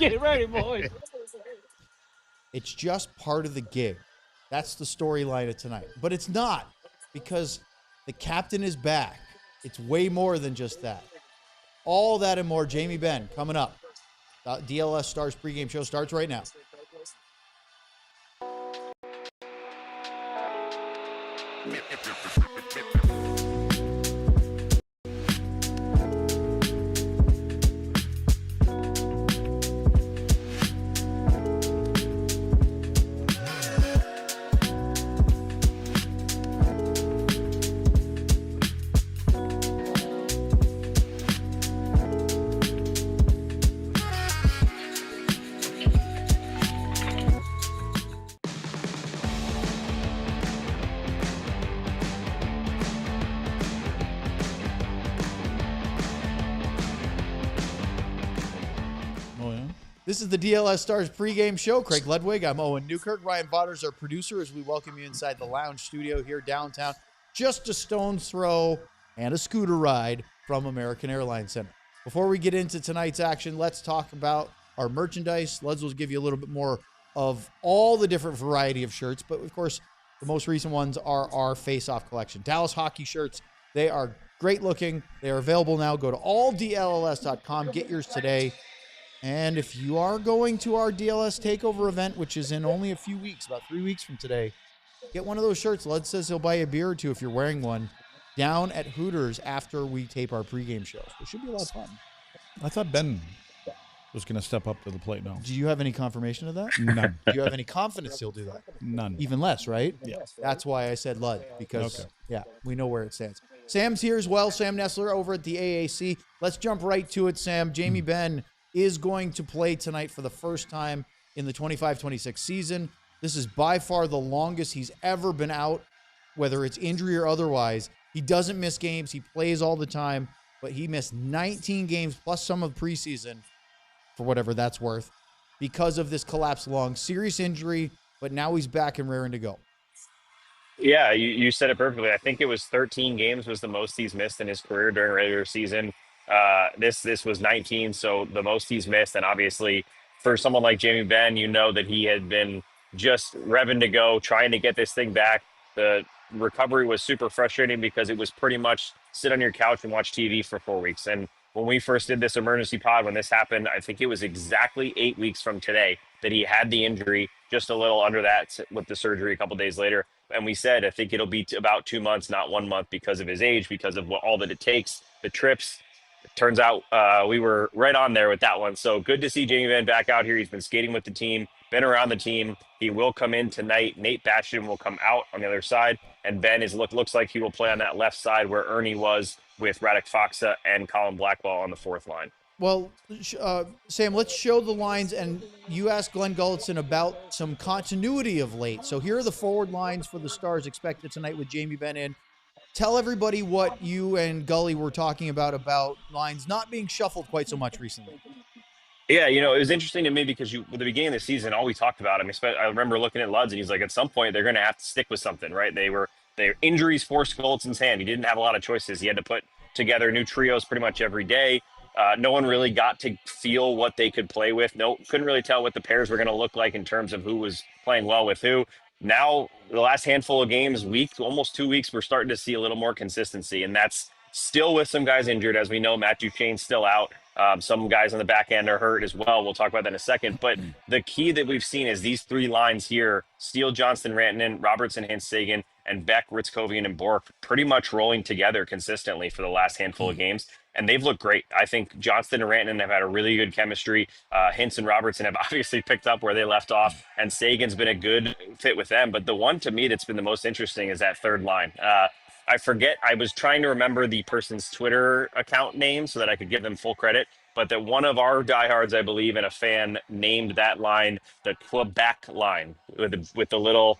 Get ready, boys. It's just part of the gig. That's the storyline of tonight. But it's not, because the captain is back. It's way more than just that. All that and more. Jamie Benn coming up. DLLS Stars Pregame Show starts right now. This is the DLLS Stars Pregame Show. Craig Ludwig, I'm Owen Newkirk. Ryan Botters, our producer, as we welcome you inside the lounge studio here downtown. Just a stone's throw and a scooter ride from American Airlines Center. Before we get into tonight's action, let's talk about our merchandise. Luds will give you a little bit more of all the different variety of shirts, but of course, the most recent ones are our face-off collection. Dallas hockey shirts, they are great looking. They are available now. Go to alldlls.com. Get yours today. And if you are going to our DLS Takeover event, which is in only a few weeks, about 3 weeks from today, get one of those shirts. Lud says he'll buy you a beer or two if you're wearing one down at Hooters after we tape our pregame shows. It should be a lot of fun. I thought Ben was going to step up to the plate now. Do you have any confirmation of that? None. Do you have any confidence he'll do that? None. Even less, right? Yeah. That's why I said Lud, because, Okay. yeah, we know where it stands. Sam's here as well. Sam Nessler over at the AAC. Let's jump right to it, Sam. Jamie Benn is going to play tonight for the first time in the 25-26 season. This is by far the longest he's ever been out, whether it's injury or otherwise. He doesn't miss games. He plays all the time, but he missed 19 games plus some of preseason, for whatever that's worth, because of this collapsed lung. Serious injury, but now he's back and raring to go. Yeah, you said it perfectly. I think it was 13 games was the most he's missed in his career during regular season. This was 19, so the most he's missed. And obviously, for someone like Jamie Benn, you know that he had been just revving to go, trying to get this thing back. The recovery was super frustrating because it was pretty much sit on your couch and watch TV for 4 weeks. And when we first did this emergency pod, when this happened, I think it was exactly 8 weeks from today that he had the injury, just a little under that with the surgery a couple days later. And we said, I think it'll be about 2 months, not 1 month, because of his age, because of all that it takes, the trips. It turns out we were right on there with that one. So good to see Jamie Benn back out here. He's been skating with the team, been around the team. He will come in tonight. Nate Bastian will come out on the other side. And Ben looks like he will play on that left side where Ernie was with Rittich Faksa and Colin Blackwell on the fourth line. Well, Sam, let's show the lines. And you asked Glenn Gulletson about some continuity of late. So here are the forward lines for the Stars expected tonight with Jamie Benn in. Tell everybody what you and Gully were talking about lines not being shuffled quite so much recently. Yeah, it was interesting to me because at the beginning of the season, all we talked about, I remember looking at Luds and he's like, at some point, they're going to have to stick with something, right? Their injuries forced Gullettson's hand. He didn't have a lot of choices. He had to put together new trios pretty much every day. No one really got to feel what they could play with. Couldn't really tell what the pairs were going to look like in terms of who was playing well with who. Now, the last handful of games, almost 2 weeks, we're starting to see a little more consistency, and that's still with some guys injured. As we know, Matt Duchesne's still out. Some guys on the back end are hurt as well. We'll talk about that in a second. But the key that we've seen is these three lines here: Steele, Johnston, Rantanen, Robertson, Hintz-Sagan, and Beck, Ritzkovian, and Bork pretty much rolling together consistently for the last handful of games. And they've looked great. I think Johnston and Rantanen have had a really good chemistry. Hintz and Robertson have obviously picked up where they left off, and Sagan's been a good fit with them. But the one to me that's been the most interesting is that third line. I forget, I was trying to remember the person's Twitter account name so that I could give them full credit, but that one of our diehards, I believe, and a fan named that line the Quebec line with the little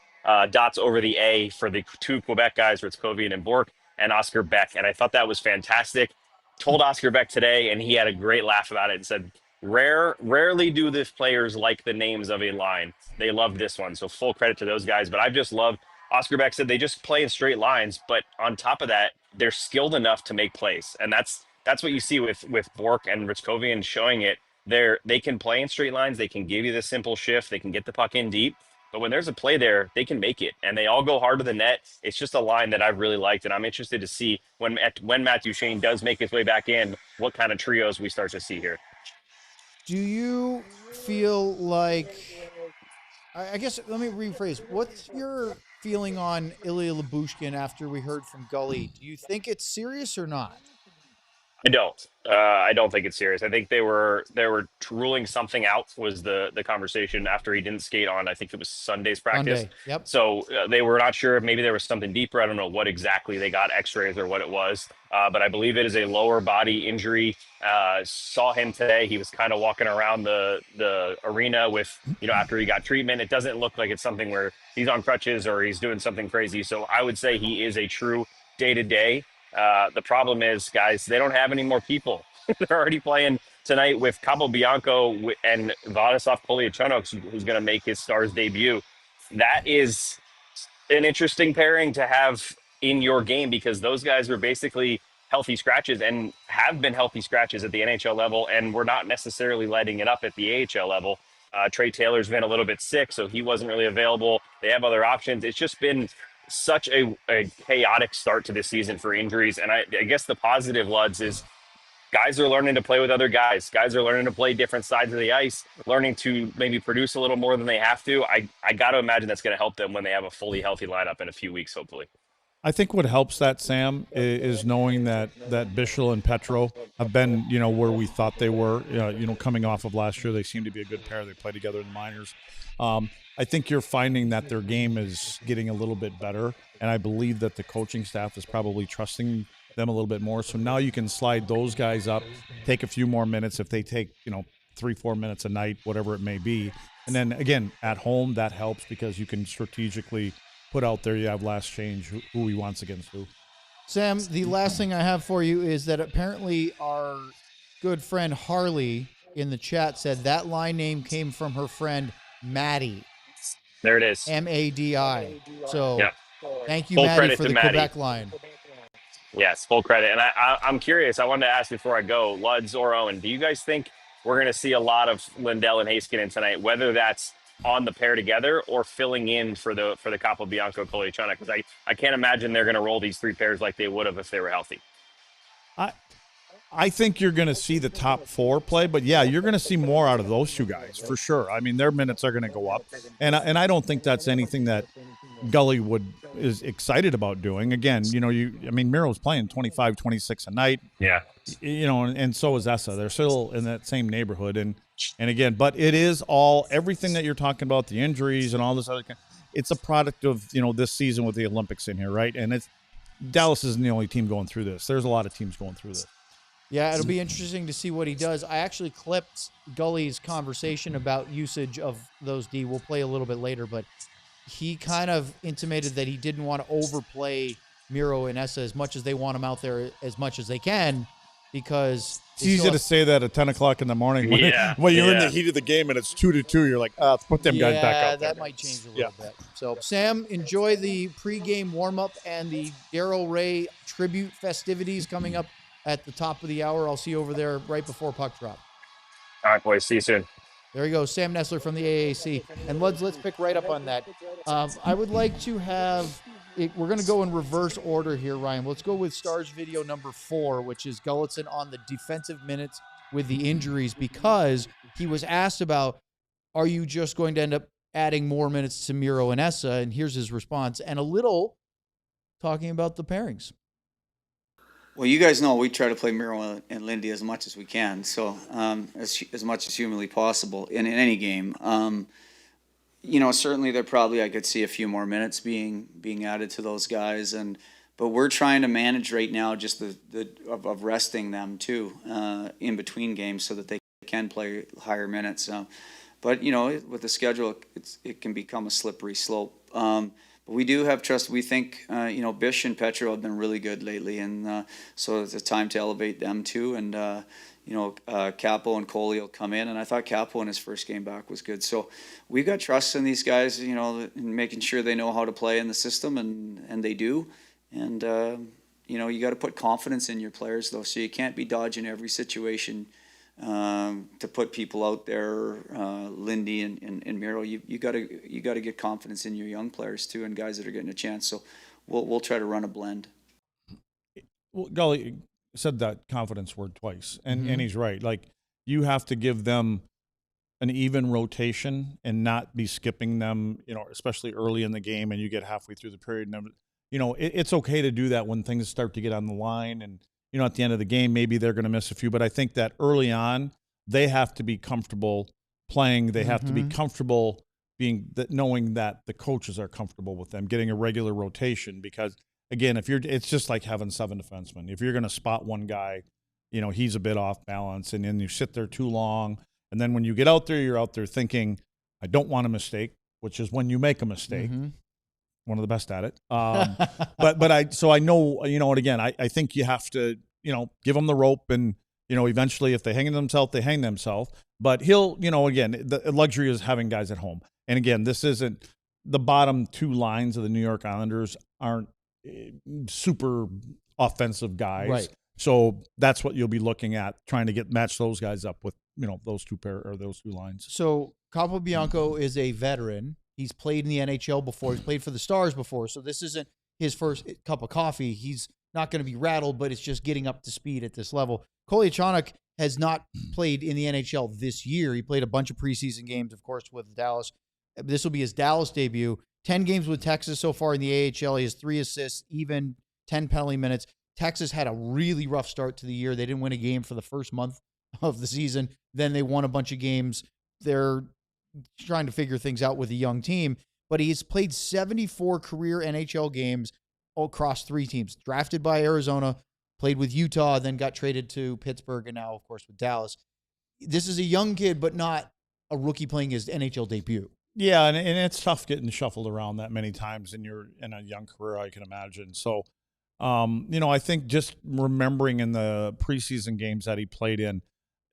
dots over the A for the two Quebec guys, Ritzkovian and Bork, and Oscar Beck. And I thought that was fantastic. Told Oscar Beck today, and he had a great laugh about it and said, rarely do the players like the names of a line. They love this one. So full credit to those guys. But I've just loved, Oscar Beck said they just play in straight lines, but on top of that, they're skilled enough to make plays. And that's what you see with Bork and Ritzkovian showing it. They can play in straight lines. They can give you the simple shift. They can get the puck in deep. But when there's a play there, they can make it, and they all go hard to the net. It's just a line that I've really liked, and I'm interested to see when Matthew Shane does make his way back in, what kind of trios we start to see here. Do you feel like, I guess, let me rephrase. What's your feeling on Ilya Lyubushkin after we heard from Gully? Do you think it's serious or not? I don't. I don't think it's serious. I think they were ruling something out was the conversation after he didn't skate on. I think it was Sunday's practice. Sunday, yep. So they were not sure if maybe there was something deeper. I don't know what exactly they got X-rays or what it was, but I believe it is a lower body injury. Saw him today. He was kind of walking around the arena with after he got treatment. It doesn't look like it's something where he's on crutches or he's doing something crazy. So I would say he is a true day-to-day. The problem is, guys, they don't have any more people. They're already playing tonight with Capobianco and Vladislav Kolyachonok, who's going to make his Stars debut. That is an interesting pairing to have in your game because those guys were basically healthy scratches and have been healthy scratches at the NHL level, and we're not necessarily lighting it up at the AHL level. Trey Taylor's been a little bit sick, so he wasn't really available. They have other options. It's just been such a chaotic start to this season for injuries. And I guess the positive, Luds, is guys are learning to play with other guys. Guys are learning to play different sides of the ice, learning to maybe produce a little more than they have to. I got to imagine that's going to help them when they have a fully healthy lineup in a few weeks, hopefully. I think what helps that, Sam, is knowing that Bichel and Petro have been, where we thought they were, coming off of last year. They seem to be a good pair. They play together in the minors. I think you're finding that their game is getting a little bit better, and I believe that the coaching staff is probably trusting them a little bit more. So now you can slide those guys up, take a few more minutes if they take, 3-4 minutes a night, whatever it may be. And then, again, at home, that helps because you can strategically put out there you have last change who he wants against who. Sam, the last thing I have for you is that apparently our good friend Harley in the chat said that line name came from her friend Maddie. There it is. M-A-D-I. So yeah. Thank you, Full Maddie, for the Maddie. Quebec line. Yes, full credit. And I'm curious. I wanted to ask before I go, Luds or Owen, do you guys think we're going to see a lot of Lindell and Heiskanen tonight, whether that's on the pair together or filling in for the Capobianco Kolyachonok? Because I can't imagine they're going to roll these three pairs like they would have if they were healthy. I think you're going to see the top four play, but yeah, you're going to see more out of those two guys for sure. I mean, their minutes are going to go up, and I don't think that's anything that Gully is excited about doing. Again, Miro's playing 25, 26 a night. Yeah. And so is Essa. They're still in that same neighborhood, and again, but it is everything that you're talking about, the injuries and all this other. It's a product of this season with the Olympics in here, right? And Dallas isn't the only team going through this. There's a lot of teams going through this. Yeah, it'll be interesting to see what he does. I actually clipped Gully's conversation about usage of those D. We'll play a little bit later, but he kind of intimated that he didn't want to overplay Miro and Essa as much as they want him out there as much as they can, because it's easy to say that at 10 o'clock in the morning when you're in the heat of the game and it's 2-2. You're like, put them guys back out. Yeah, that might change a little bit. So, Sam, enjoy the pregame warm-up and the Daryl Ray tribute festivities coming up at the top of the hour. I'll see you over there right before puck drop. All right, boys. See you soon. There you go, Sam Nessler from the AAC. And let's pick right up on that. I would like to have it. We're going to go in reverse order here, Ryan. Let's go with Stars video number 4, which is Gulutzan on the defensive minutes with the injuries, because he was asked about, are you just going to end up adding more minutes to Miro and Essa? And here's his response, and a little talking about the pairings. Well, you guys know we try to play Miro and Lindy as much as we can, so as much as humanly possible in any game. Certainly I could see a few more minutes being added to those guys, but we're trying to manage right now just of resting them too in between games so that they can play higher minutes. But with the schedule, it can become a slippery slope. But we do have trust. We think, Bish and Petro have been really good lately, and so it's a time to elevate them too. And, Capo and Coley will come in, and I thought Capo in his first game back was good. So we've got trust in these guys, in making sure they know how to play in the system, and they do. And, you got to put confidence in your players, though, so you can't be dodging every situation to put people out there, Lindy and Miro. You gotta get confidence in your young players too, and guys that are getting a chance. So we'll try to run a blend. Well, Gully said that confidence word twice, and Mm-hmm. he's right. Like, you have to give them an even rotation and not be skipping them, especially early in the game and you get halfway through the period. And, it's okay to do that when things start to get on the line. And, at the end of the game, maybe they're going to miss a few. But I think that early on, they have to be comfortable playing. They have to be comfortable knowing that the coaches are comfortable with them, getting a regular rotation. Because, again, it's just like having 7 defensemen. If you're going to spot one guy, he's a bit off balance, and then you sit there too long. And then when you get out there, you're out there thinking, I don't want a mistake, which is when you make a mistake. Mm-hmm. One of the best at it. So I know, and again, I think you have to, give them the rope, and, eventually if they hang themselves, they hang themselves. But he'll, again, the luxury is having guys at home. And again, this isn't the bottom 2 lines of the New York Islanders aren't super offensive guys. Right. So that's what you'll be looking at, trying to match those guys up with, those 2 lines. So Capobianco is a veteran. He's played in the NHL before. He's played for the Stars before. So this isn't his first cup of coffee. He's not going to be rattled, but it's just getting up to speed at this level. Kolyachonok has not played in the NHL this year. He played a bunch of preseason games, of course, with Dallas. This will be his Dallas debut. 10 games with Texas so far in the AHL. He has 3 assists, even 10 penalty minutes. Texas had a really rough start to the year. They didn't win a game for the first month of the season. Then they won a bunch of games. They're trying to figure things out with a young team, but he's played 74 career NHL games across 3 teams. Drafted by Arizona, played with Utah, then got traded to Pittsburgh, and now, of course, with Dallas. This is a young kid, but not a rookie playing his NHL debut. Yeah, and it's tough getting shuffled around that many times in a young career, I can imagine. So, I think just remembering in the preseason games that he played in,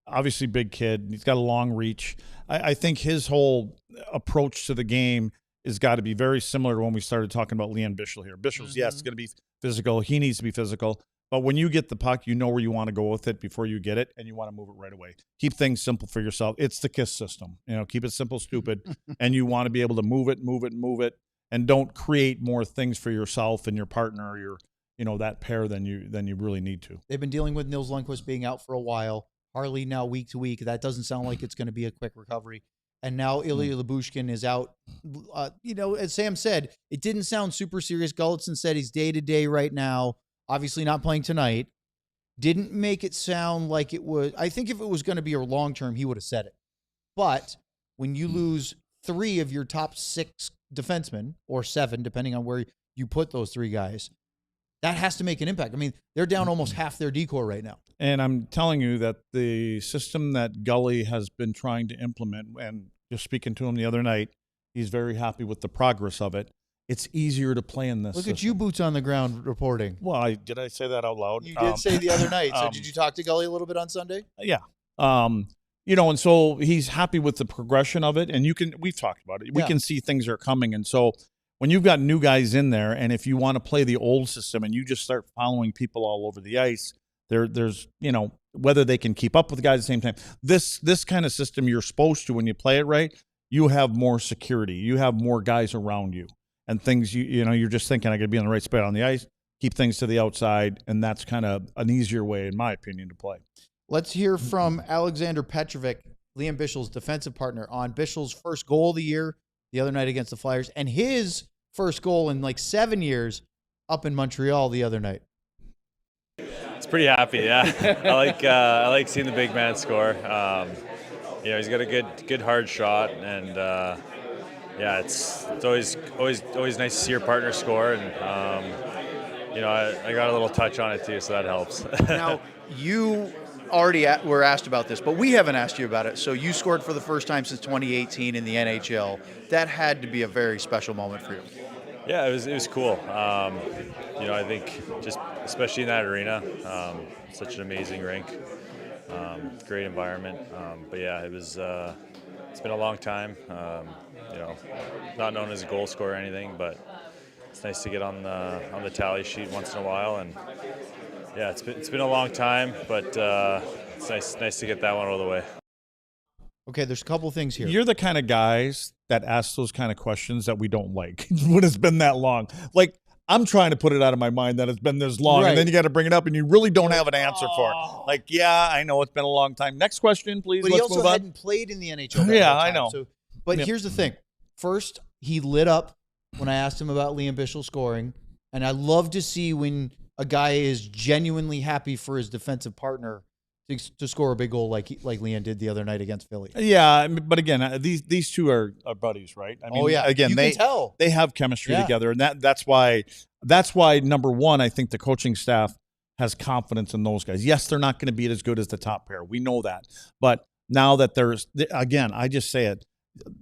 obviously big kid, he's got a long reach. I think his whole approach to the game has got to be very similar to when we started talking about Leon Bichel here. Bichel's, yes, it's going to be physical. He needs to be physical. But when you get the puck, you know where you want to go with it before you get it, and you want to move it right away. Keep things simple for yourself. It's the KISS system. Keep it simple, stupid, and you want to be able to move it, and don't create more things for yourself and your partner or your, that pair than you really need to. They've been dealing with Nils Lundqvist being out for a while. Harley now week to week. That doesn't sound like it's going to be a quick recovery. And now Ilya Lyubushkin is out. As Sam said, it didn't sound super serious. Gulletson said he's day-to-day right now. Obviously not playing tonight. Didn't make it sound like it was. I think if it was going to be a long-term, he would have said it. But when you lose 3 of your top 6 defensemen, or 7, depending on where you put those 3 guys, that has to make an impact. I mean, they're down almost half their decor right now. And I'm telling you that the system that Gully has been trying to implement, and just speaking to him the other night, he's very happy with the progress of it. It's easier to play in this Look system. at you, boots on the ground, reporting. Well, did I say that out loud? You did say the other night. So did you talk to Gully a little bit on Sunday? Yeah. And so he's happy with the progression of it. And we've talked about it. We can see things are coming. And so when you've got new guys in there, and if you want to play the old system and you just start following people all over the ice, there's whether they can keep up with the guys at the same time. This kind of system, you're supposed to, when you play it right, you have more security. You have more guys around you. And things, you're just thinking, I got to be on the right spot on the ice, keep things to the outside, and that's kind of an easier way, in my opinion, to play. Let's hear from Alexander Petrovic, Liam Bichel's defensive partner, on Bichel's first goal of the year the other night against the Flyers, and his first goal in like 7 years up in Montreal the other night. It's pretty happy, yeah. I like seeing the big man score. He's got a good hard shot, and it's always nice to see your partner score, and I got a little touch on it too, so that helps. Now, you already were asked about this, but we haven't asked you about it. So you scored for the first time since 2018 in the NHL. That had to be a very special moment for you. Yeah, it was cool. I think just especially in that arena, such an amazing rink, great environment. But yeah, it's been a long time. Not known as a goal scorer or anything, but it's nice to get on the tally sheet once in a while. And yeah, it's been a long time, but it's nice to get that one out of the way. Okay, there's a couple things here. You're the kind of guys that ask those kind of questions that we don't like when it's been that long. Like, I'm trying to put it out of my mind that it's been this long, Right. and then you got to bring it up, and you really don't have an answer for it. Like, yeah, I know it's been a long time. Next question, please. But he Let's also move on. hadn't played in the NHL. that Yeah, whole I time. know. So, but Yep. here's the thing. First, he lit up when I asked him about Liam Bichsel scoring, and I love to see when a guy is genuinely happy for his defensive partner to score a big goal like Liam did the other night against Philly. Yeah, I mean, but again, these two are buddies, right? I mean, Oh, yeah. Again, You can tell. they have chemistry Yeah. together, and that's why number one, I think the coaching staff has confidence in those guys. Yes, they're not going to be as good as the top pair. We know that, but now that again, I just say it.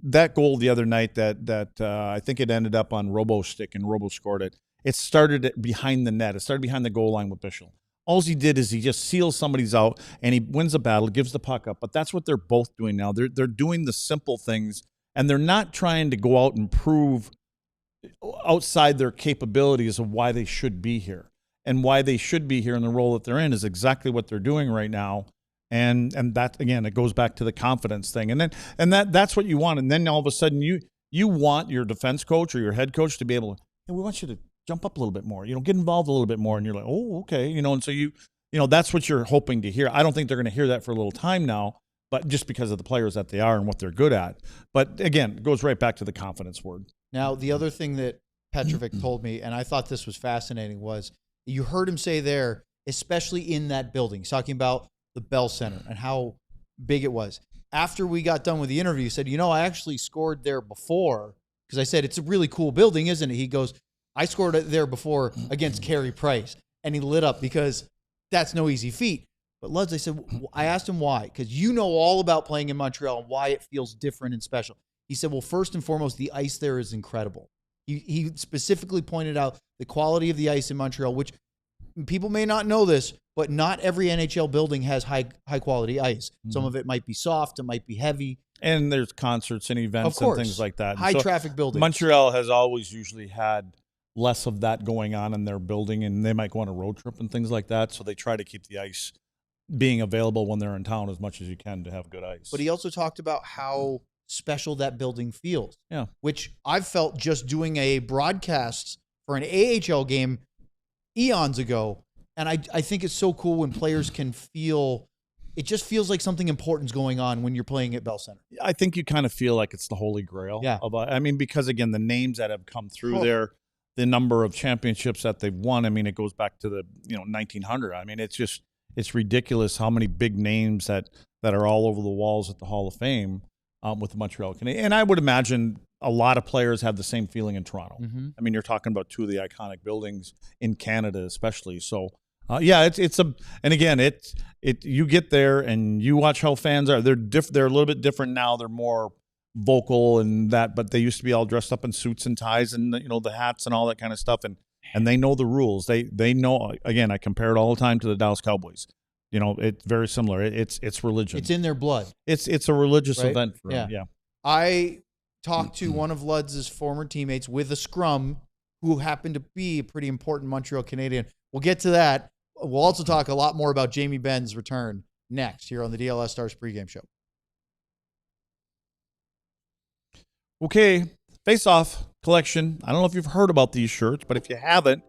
That goal the other night that I think it ended up on Robo stick and Robo scored it. It started behind the net. It started behind the goal line with Bichsel. All he did is he just seals somebody's out and he wins the battle, gives the puck up. But that's what they're both doing now. They're doing the simple things, and they're not trying to go out and prove outside their capabilities of why they should be here. And why they should be here in the role that they're in is exactly what they're doing right now. And that, again, it goes back to the confidence thing. And that's what you want. And then all of a sudden you want your defense coach or your head coach to be able to, hey, we want you to jump up a little bit more, get involved a little bit more. And you're like, oh, okay. And so that's what you're hoping to hear. I don't think they're going to hear that for a little time now, but just because of the players that they are and what they're good at. But again, it goes right back to the confidence word. Now, the other thing that Petrovic told me, and I thought this was fascinating, was you heard him say there, especially in that building, he's talking about the Bell Center and how big it was. After we got done with the interview, he said, I actually scored there before, because I said, it's a really cool building, isn't it? He goes, I scored it there before against Carey Price. And he lit up because that's no easy feat. But Luds, I asked him why, because you know all about playing in Montreal and why it feels different and special. He said, well, first and foremost, the ice there is incredible. He specifically pointed out the quality of the ice in Montreal, which people may not know this, but not every NHL building has high quality ice. Some of it might be soft, it might be heavy. And there's concerts and events Of course. and things like that. High traffic buildings. Montreal has always usually had less of that going on in their building, and they might go on a road trip and things like that. So they try to keep the ice being available when they're in town as much as you can to have good ice. But he also talked about how special that building feels. Yeah. Which I've felt just doing a broadcast for an AHL game eons ago. And I think it's so cool when players can feel, it just feels like something important's going on when you're playing at Bell Center. I think you kind of feel like it's the holy grail. Yeah. Because again, the names that have come through there, the number of championships that they've won. I mean, it goes back to the 1900. I mean, it's ridiculous how many big names that are all over the walls at the Hall of Fame with the Montreal Canadiens. And I would imagine a lot of players have the same feeling in Toronto. Mm-hmm. I mean, you're talking about two of the iconic buildings in Canada, especially. So, and again, you get there and you watch how fans are. They're a little bit different now. They're more vocal and that, but they used to be all dressed up in suits and ties and the hats and all that kind of stuff. And they know the rules. They know. Again, I compare it all the time to the Dallas Cowboys. It's very similar. It's religion. It's in their blood. It's a religious Right? event for them. Yeah. I talked to one of Luds' former teammates with a scrum who happened to be a pretty important Montreal Canadian. We'll get to that. We'll also talk a lot more about Jamie Benn's return next here on the DLLS Stars Pregame Show. Okay, face-off collection. I don't know if you've heard about these shirts, but if you haven't,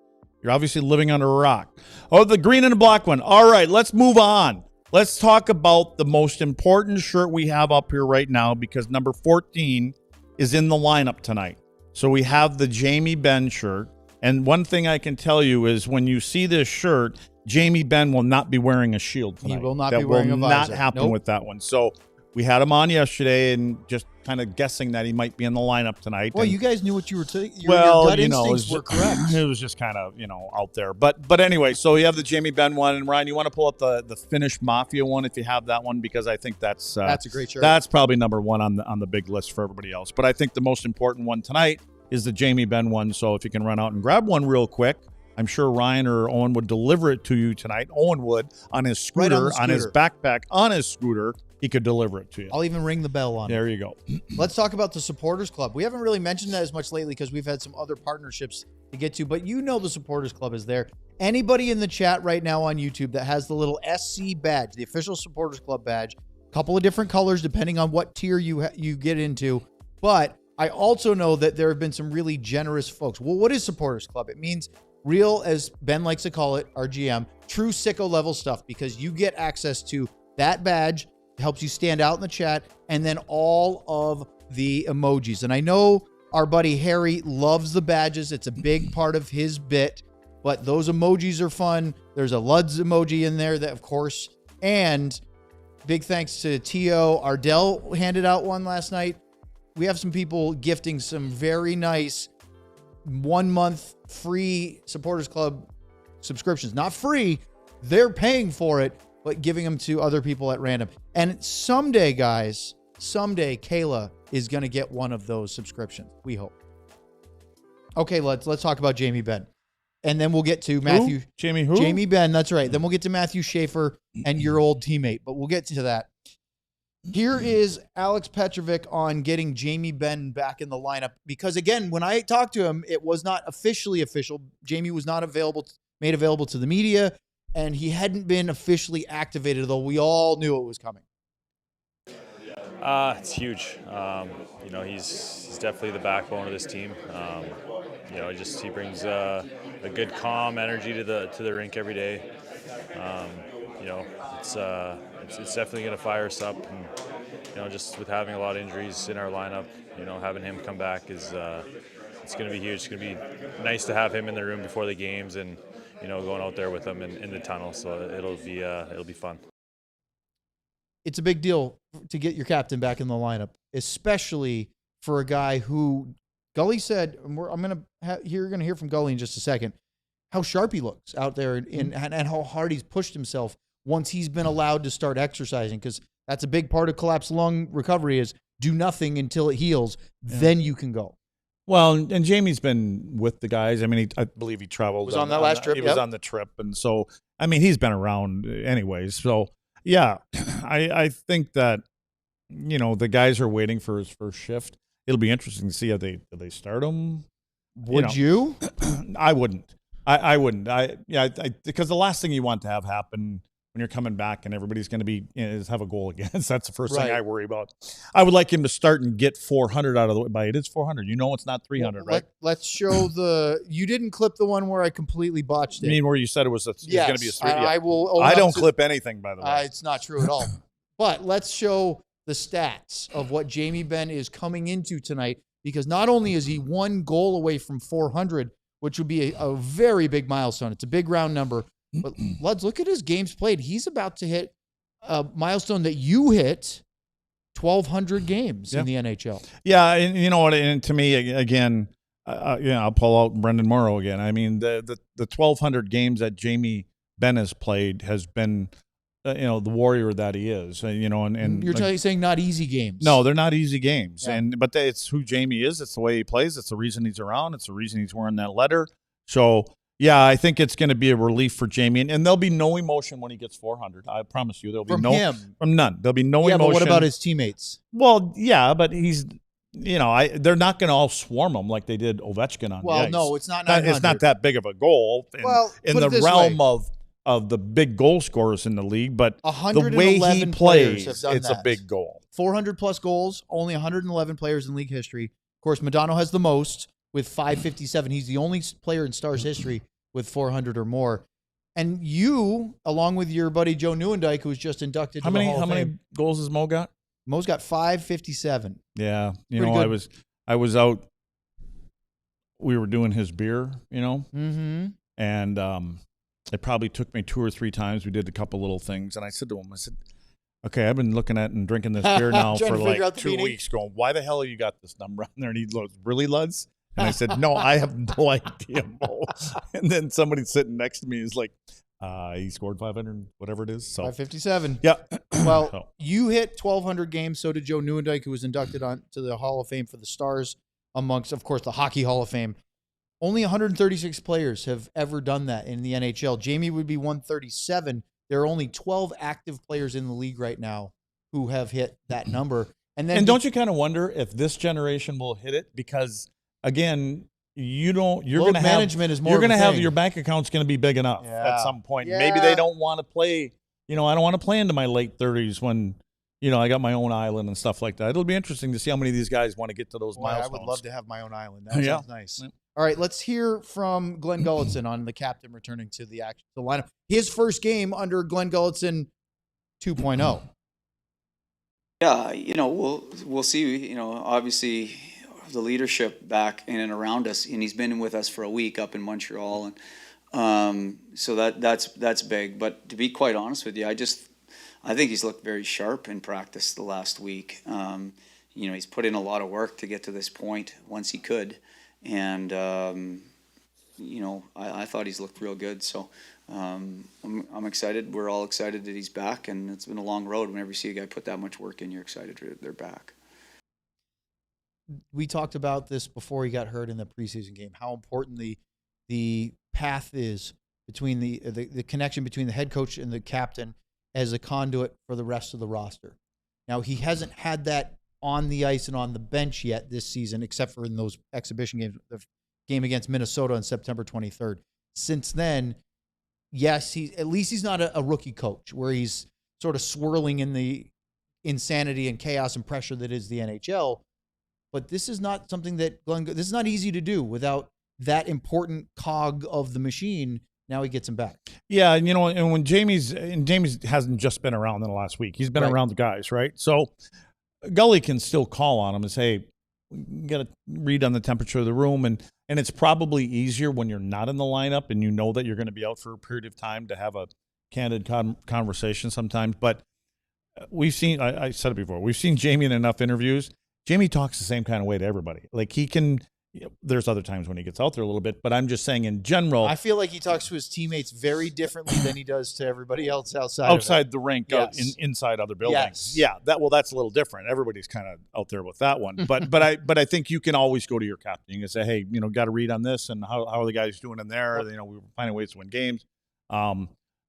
you're obviously living under a rock. Oh, the green and the black one. All right, let's move on. Let's talk about the most important shirt we have up here right now because number 14 is in the lineup tonight. So we have the Jamie Benn shirt. And one thing I can tell you is when you see this shirt, Jamie Benn will not be wearing a shield tonight. He will not be wearing a visor. That will not happen Nope. with that one. So we had him on yesterday and just kind of guessing that he might be in the lineup tonight. Well, and, you guys knew what you were your gut instincts were correct. It was just kind of, out there. But anyway, so you have the Jamie Benn one. And Ryan, you want to pull up the Finnish Mafia one if you have that one, because I think that's a great shirt. That's probably number one on the big list for everybody else. But I think the most important one tonight is the Jamie Benn one. So if you can run out and grab one real quick, I'm sure Ryan or Owen would deliver it to you tonight. Owen would on his scooter, Right on the on his scooter. backpack, on his scooter. he could deliver it to you. I'll even ring the bell on it. There you go. Let's talk about the Supporters Club. We haven't really mentioned that as much lately because we've had some other partnerships to get to, but you know the Supporters Club is there. Anybody in the chat right now on YouTube that has the little SC badge, the official Supporters Club badge, a couple of different colors depending on what tier you get into, but I also know that there have been some really generous folks. Well, what is Supporters Club? It means real, as Ben likes to call it, our GM, true sicko level stuff, because you get access to that badge, helps you stand out in the chat, and then all of the emojis. And I know our buddy Harry loves the badges. It's a big part of his bit, but those emojis are fun. There's a Luds emoji in there that, of course, and big thanks to Tio. Ardell handed out one last night. We have some people gifting some very nice 1 month free Supporters Club subscriptions. Not free. They're paying for it, but giving them to other people at random. And someday, guys, Kayla is going to get one of those subscriptions. We hope. Okay, let's talk about Jamie Benn. And then we'll get to Matthew. Jamie who? Jamie Benn, that's right. Then we'll get to Matthew Schaefer and your old teammate, but we'll get to that. Here is Alex Petrovic on getting Jamie Benn back in the lineup. Because, again, when I talked to him, it was not officially official. Jamie was not made available to the media, and he hadn't been officially activated, though we all knew it was coming. It's huge. He's definitely the backbone of this team. He brings a good, calm energy to the rink every day. It's definitely going to fire us up, and just with having a lot of injuries in our lineup, having him come back is it's going to be huge. It's going to be nice to have him in the room before the games, and going out there with him in the tunnel. So it'll be fun. It's a big deal to get your captain back in the lineup, especially for a guy who Gully said. You're going to hear from Gully in just a second. How sharp he looks out there, and how hard he's pushed himself once he's been allowed to start exercising, because that's a big part of collapsed lung recovery is do nothing until it heals, then you can go. Well, and Jamie's been with the guys. I mean, I believe he traveled. Was on that last trip. He was on the trip, and so he's been around anyways. So yeah, I think that the guys are waiting for his first shift. It'll be interesting to see how do they start him. Would you? I wouldn't. I wouldn't. Because the last thing you want to have happen when you're coming back and everybody's going to be is have a goal against. That's the first thing I worry about. I would like him to start and get 400 out of the way. But it is 400. It's not 300, right? Let's show you didn't clip the one where I completely botched it. You mean where you said it was going to be a 3? I will. I don't clip anything, by the way. It's not true at all. But let's show the stats of what Jamie Benn is coming into tonight, because not only is he 1 goal away from 400, which would be a very big milestone. It's a big round number. But let's look at his games played. He's about to hit a milestone that you hit, 1,200 games in the NHL. Yeah, and you know what? And to me, again, I'll pull out Brendan Morrow again. I mean, the 1,200 games that Jamie Benn has played has been, the warrior that he is. And You're saying not easy games. No, they're not easy games. Yeah. But it's who Jamie is. It's the way he plays. It's the reason he's around. It's the reason he's wearing that letter. So. Yeah, I think it's going to be a relief for Jamie, and there'll be no emotion when he gets 400. I promise you, there'll be from none. There'll be no emotion. But what about his teammates? Well, yeah, but he's, they're not going to all swarm him like they did Oettinger on the ice. No, it's not. It's not that big of a goal. In the realm of the big goal scorers in the league, but the way he plays, it's a big goal. 400 plus goals, only 111 players in league history. Of course, Modano has the most with 557. He's the only player in Stars history with 400 or more. And you, along with your buddy Joe Nieuwendyk, who was just inducted to the Hall of Fame. How many goals has Mo got? Mo's got 557. Yeah. I was out. We were doing his beer, Mm-hmm. And it probably took me 2 or 3 times. We did a couple little things. And I said to him, okay, I've been looking at and drinking this beer now for like 2 weeks going, why the hell you got this number on there? And he goes, really, Luds? And I said, no, I have no idea, Mo. And then somebody sitting next to me is like, he scored 500, whatever it is. So 557. Yeah. Well, you hit 1,200 games. So did Joe Nieuwendyk, who was inducted to the Hall of Fame for the Stars, amongst, of course, the Hockey Hall of Fame. Only 136 players have ever done that in the NHL. Jamie would be 137. There are only 12 active players in the league right now who have hit that number. And don't you kind of wonder if this generation will hit it? Because again, you're going to have management is more. You're going to have your bank account's going to be big enough at some point. Yeah. Maybe they don't want to play. I don't want to play into my late 30s when I got my own island and stuff like that. It'll be interesting to see how many of these guys want to get to those milestones. I would love to have my own island. That sounds nice. Yeah. All right, let's hear from Glenn Gulletson on the captain returning to the lineup. His first game under Glenn Gulletson 2.0. Yeah, we'll see. Obviously the leadership back in and around us, and he's been with us for a week up in Montreal, and so that's big. But to be quite honest with you, I think he's looked very sharp in practice the last week. He's put in a lot of work to get to this point once he could, and I thought he's looked real good. So I'm excited. We're all excited that he's back, and it's been a long road. Whenever you see a guy put that much work in, you're excited they're back. We talked about this before he got hurt in the preseason game, how important the path is between the connection between the head coach and the captain as a conduit for the rest of the roster. Now, he hasn't had that on the ice and on the bench yet this season, except for in those exhibition games, the game against Minnesota on September 23rd. Since then, yes, he's not a rookie coach where he's sort of swirling in the insanity and chaos and pressure that is the NHL. But this is not something that this is not easy to do without that important cog of the machine. Now he gets him back. Yeah, and when Jamie's hasn't just been around in the last week. He's been around the guys, right? So Gully can still call on him and say, you got to read on the temperature of the room. And it's probably easier when you're not in the lineup and you know that you're going to be out for a period of time to have a candid conversation sometimes. But we've seen, I said it before, we've seen Jamie in enough interviews. Jamie talks the same kind of way to everybody. Like he can, there's other times when he gets out there a little bit, but I'm just saying in general. I feel like he talks to his teammates very differently than he does to everybody else outside the rink, inside other buildings. Yes. Yeah, that's a little different. Everybody's kind of out there with that one. But I think you can always go to your captain. You can say, hey, got to read on this and how are the guys doing in there? We were finding ways to win games.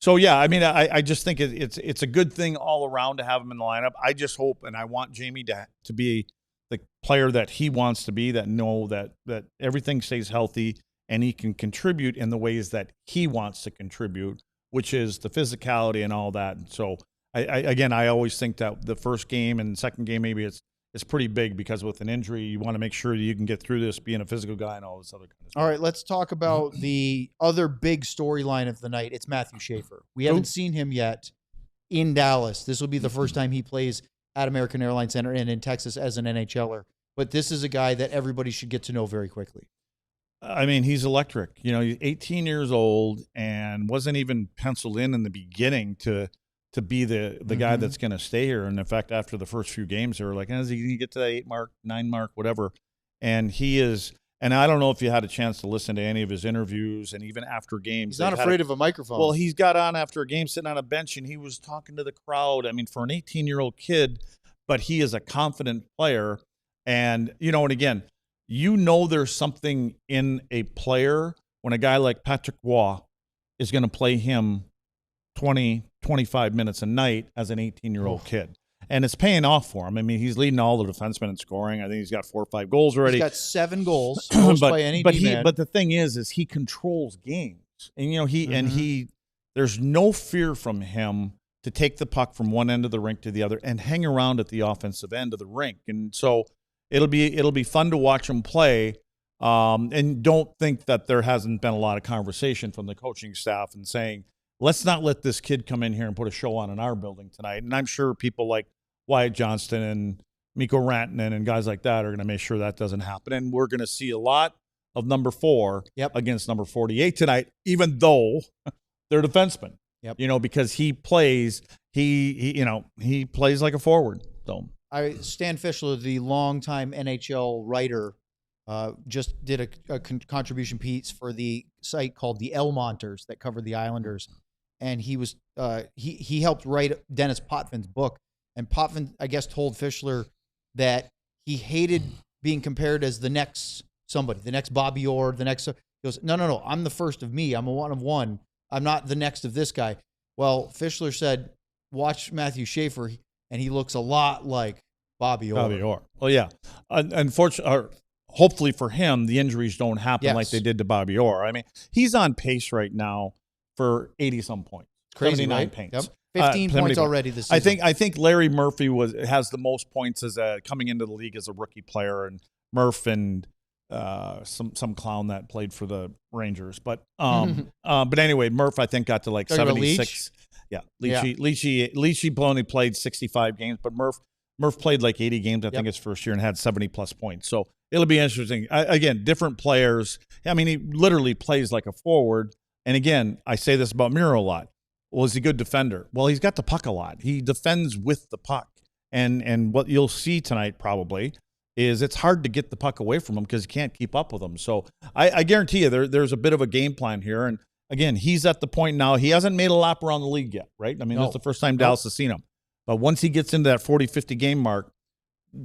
So yeah, I just think it's a good thing all around to have him in the lineup. I just hope and I want Jamie to be the player that he wants to be, that everything stays healthy and he can contribute in the ways that he wants to contribute, which is the physicality and all that. And so I always think that the first game and second game, maybe it's pretty big because with an injury, you want to make sure that you can get through this being a physical guy and all this other kind of stuff. All right, let's talk about the other big storyline of the night. It's Matthew Schaefer. We haven't seen him yet in Dallas. This will be the first time he plays at American Airlines Center and in Texas as an NHLer. But this is a guy that everybody should get to know very quickly. He's electric. He's 18 years old and wasn't even penciled in the beginning to be the guy that's going to stay here. And in fact, after the first few games, they were like, is he going to get to that 8 mark, 9 mark, whatever? And he is. And I don't know if you had a chance to listen to any of his interviews and even after games. He's not afraid of a microphone. Well, he's got on after a game sitting on a bench and he was talking to the crowd. For an 18-year-old kid, but he is a confident player. And, and again, there's something in a player when a guy like Patrick Roy is going to play him 20, 25 minutes a night as an 18-year-old kid. And it's paying off for him. He's leading all the defensemen in scoring. I think he's got 4 or 5 goals already. He's got 7 goals, most by any D-man. But the thing is he controls games. And there's no fear from him to take the puck from one end of the rink to the other and hang around at the offensive end of the rink. And so it'll be fun to watch him play. And don't think that there hasn't been a lot of conversation from the coaching staff and saying, let's not let this kid come in here and put a show on in our building tonight. And I'm sure people like Wyatt Johnston and Mikko Rantanen and guys like that are going to make sure that doesn't happen. And we're going to see a lot of number 4 against number 48 tonight, even though they're defensemen. Because he plays, he plays like a forward. So Stan Fischler, the longtime NHL writer, just did a contribution piece for the site called the Elmonters that covered the Islanders, and he was he helped write Dennis Potvin's book. And Potvin, I guess, told Fischler that he hated being compared as the next somebody, the next Bobby Orr, the next. He goes, no, I'm the first of me. I'm a one of one. I'm not the next of this guy. Well, Fischler said, watch Matthew Schaefer. and he looks a lot like Bobby Orr. Bobby Orr. Well, yeah. Unfortunately, hopefully for him, the injuries don't happen like they did to Bobby Orr. I mean, he's on pace right now for 80-some points. Crazy, 79 right? points. Yep. 15 points already this season. I think Larry Murphy has the most points as coming into the league as a rookie player, and Murph and some clown that played for the Rangers. But anyway, Murph I think got to like 76. Yeah, Leachy only played 65 games, but Murph played like 80 games, I think, his first year and had 70-plus points. So it'll be interesting. Again, different players. I mean, he literally plays like a forward. And again, I say this about Miro a lot. Well, is he a good defender? Well, he's got the puck a lot. He defends with the puck. And what you'll see tonight probably is it's hard to get the puck away from him because you can't keep up with him. So I guarantee you there's a bit of a game plan here. And again, he's at the point now, he hasn't made a lap around the league yet, right? I mean, that's the first time Dallas has seen him. But once he gets into that 40, 50 game mark,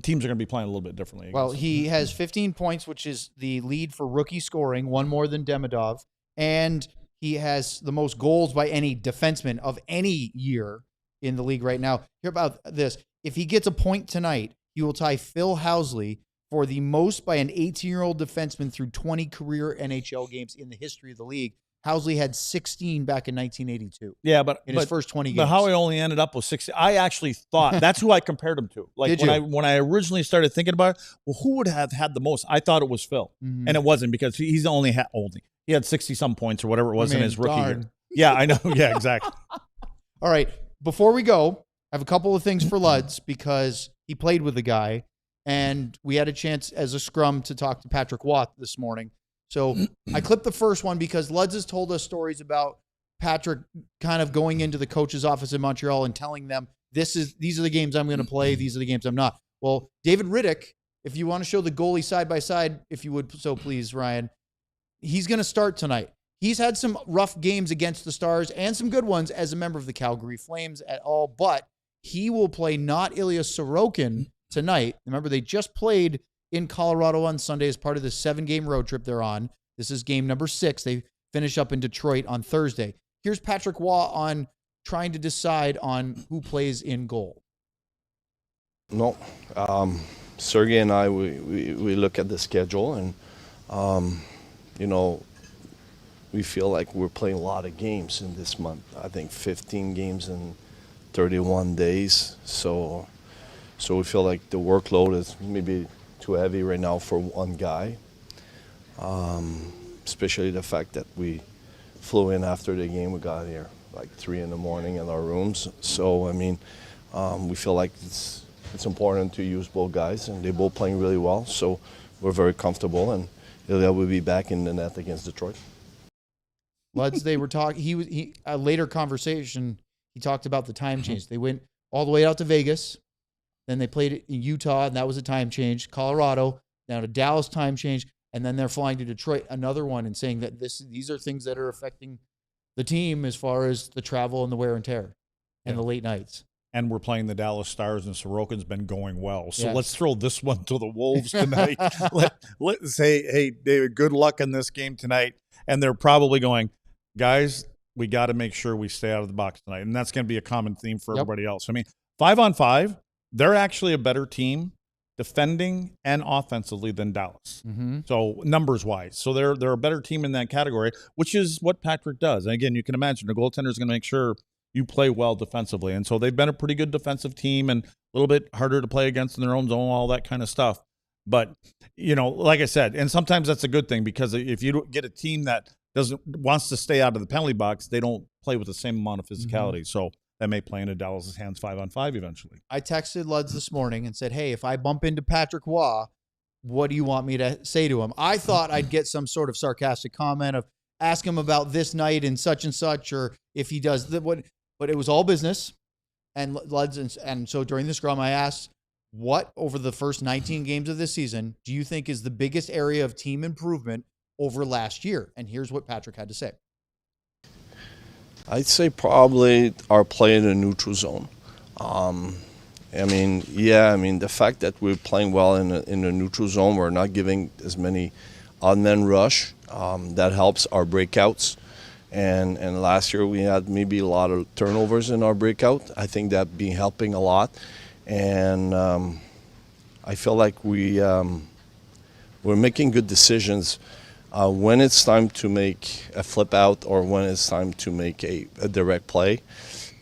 teams are going to be playing a little bit differently. Well, he has 15 points, which is the lead for rookie scoring, one more than Demidov. And he has the most goals by any defenseman of any year in the league right now. Hear about this. If he gets a point tonight, he will tie Phil Housley for the most by an 18-year-old defenseman through 20 career NHL games in the history of the league. Housley had 16 back in 1982. Yeah, but in his first 20 games. But Howie only ended up with 60. I actually thought that's who I compared him to. Like when I originally started thinking about it, well, who would have had the most? I thought it was Phil, and it wasn't because he had 60 some points or whatever it was in his rookie year. Yeah, I know. Yeah, exactly. All right. Before we go, I have a couple of things for Luds because he played with the guy, and we had a chance as a scrum to talk to Patrick Watt this morning. So I clipped the first one because Luds has told us stories about Patrick kind of going into the coach's office in Montreal and telling them, these are the games I'm going to play, these are the games I'm not. Well, David Rittich, if you want to show the goalie side by side, if you would so please, Ryan, he's going to start tonight. He's had some rough games against the Stars and some good ones as a member of the Calgary Flames at all, but he will play not Ilya Sorokin tonight. Remember, they just played in Colorado on Sunday as part of the 7-game road trip they're on. This is game number 6. They finish up in Detroit on Thursday. Here's Patrick Waugh on trying to decide on who plays in goal. No, Sergey and I, we look at the schedule and, we feel like we're playing a lot of games in this month. I think 15 games in 31 days. So we feel like the workload is maybe too heavy right now for one guy, especially the fact that we flew in after the game. We got here like 3 in the morning in our rooms. So, I mean, we feel like it's important to use both guys, and they're both playing really well. So we're very comfortable, and Ilya will be back in the net against Detroit. Luds, they were talking. A later conversation, he talked about the time change. They went all the way out to Vegas. Then they played in Utah, and that was a time change. Colorado, down to Dallas, time change. And then they're flying to Detroit, another one, and saying that these are things that are affecting the team as far as the travel and the wear and tear and the late nights. And we're playing the Dallas Stars, and Sorokin's been going well. So let's throw this one to the Wolves tonight. Let's say, hey, David, good luck in this game tonight. And they're probably going, guys, we got to make sure we stay out of the box tonight. And that's going to be a common theme for everybody else. I mean, 5-on-5, they're actually a better team defending and offensively than Dallas. So numbers-wise. So they're a better team in that category, which is what Patrick does. And again, you can imagine the goaltender is going to make sure you play well defensively. And so they've been a pretty good defensive team and a little bit harder to play against in their own zone, all that kind of stuff. But, like I said, and sometimes that's a good thing because if you get a team that wants to stay out of the penalty box, they don't play with the same amount of physicality. So that may play into Dallas' hands 5-on-5 eventually. I texted Luds this morning and said, hey, if I bump into Patrick Waugh, what do you want me to say to him? I thought I'd get some sort of sarcastic comment of ask him about this night and such, or if he does but it was all business. And Luds, and so during the scrum, I asked, what over the first 19 games of this season do you think is the biggest area of team improvement over last year? And here's what Patrick had to say. I'd say probably our play in the neutral zone. The fact that we're playing well in the neutral zone, we're not giving as many odd men rush. That helps our breakouts. And last year we had maybe a lot of turnovers in our breakout. I think that been helping a lot. And I feel like we're making good decisions when it's time to make a flip out or when it's time to make a direct play,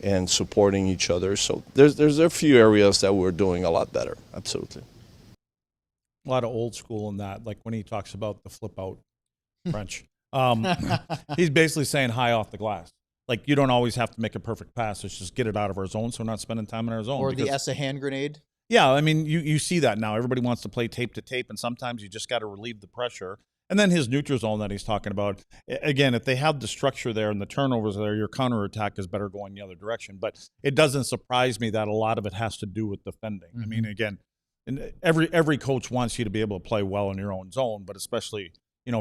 and supporting each other. So there's a few areas that we're doing a lot better. Absolutely. A lot of old school in that, like when he talks about the flip out French. He's basically saying high off the glass. Like, you don't always have to make a perfect pass. It's just get it out of our zone so we're not spending time in our zone. Or the Essa hand grenade. Yeah, I mean, you see that now. Everybody wants to play tape to tape, and sometimes you just got to relieve the pressure. And then his neutral zone that he's talking about, again, if they have the structure there and the turnovers there, your counterattack is better going the other direction. But it doesn't surprise me that a lot of it has to do with defending. I mean, again, and every coach wants you to be able to play well in your own zone, but especially,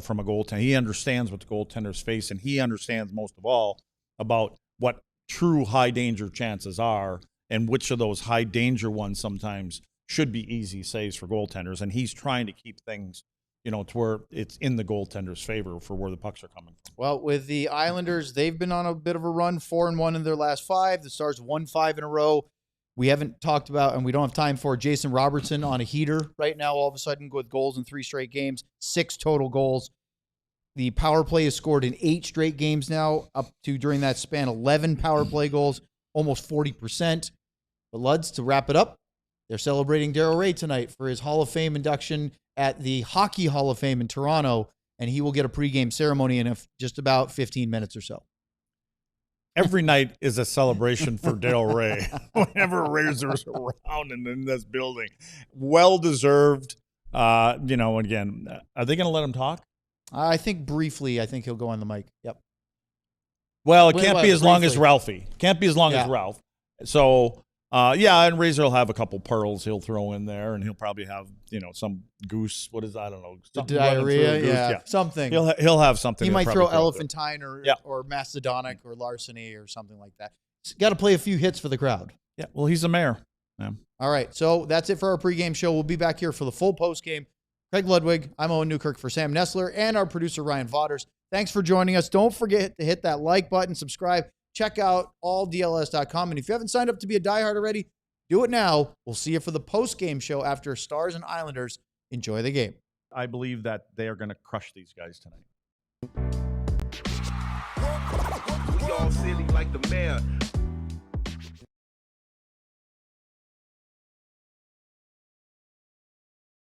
from a goaltender. He understands what the goaltenders face, and he understands most of all about what true high-danger chances are and which of those high-danger ones sometimes should be easy saves for goaltenders. And he's trying to keep things to where it's in the goaltender's favor for where the pucks are coming from. Well, with the Islanders, they've been on a bit of a run, 4-1 in their last 5. The Stars won 5 in a row. We haven't talked about, and we don't have time for, Jason Robertson on a heater right now, all of a sudden with goals in 3 straight games, 6 total goals. The power play has scored in 8 straight games now, up to, during that span, 11 power play goals, almost 40%. But Luds, to wrap it up, they're celebrating Daryl Ray tonight for his Hall of Fame induction at the Hockey Hall of Fame in Toronto, and he will get a pregame ceremony in just about 15 minutes or so. Every night is a celebration for Daryl Ray whenever Razor's around and in this building. Well-deserved. Again, are they going to let him talk? I think briefly, he'll go on the mic. Yep. Well, it can't be as long as briefly. Ralphie. Can't be as long as Ralph. So, and Razor will have a couple pearls he'll throw in there, and he'll probably have, some goose. What is, I don't know. The something running through a diarrhea, goose. something. He'll have something. He he'll might probably throw out there. elephantine or mastodonic or larceny or something like that. Got to play a few hits for the crowd. Yeah, well, he's the mayor. Yeah. All right, so that's it for our pregame show. We'll be back here for the full postgame. Craig Ludwig, I'm Owen Newkirk for Sam Nestler and our producer Ryan Vaughters. Thanks for joining us. Don't forget to hit that like button, subscribe, check out alldls.com. And if you haven't signed up to be a diehard already, do it now. We'll see you for the postgame show after Stars and Islanders. Enjoy the game. I believe that they are going to crush these guys tonight. We all silly like the mayor.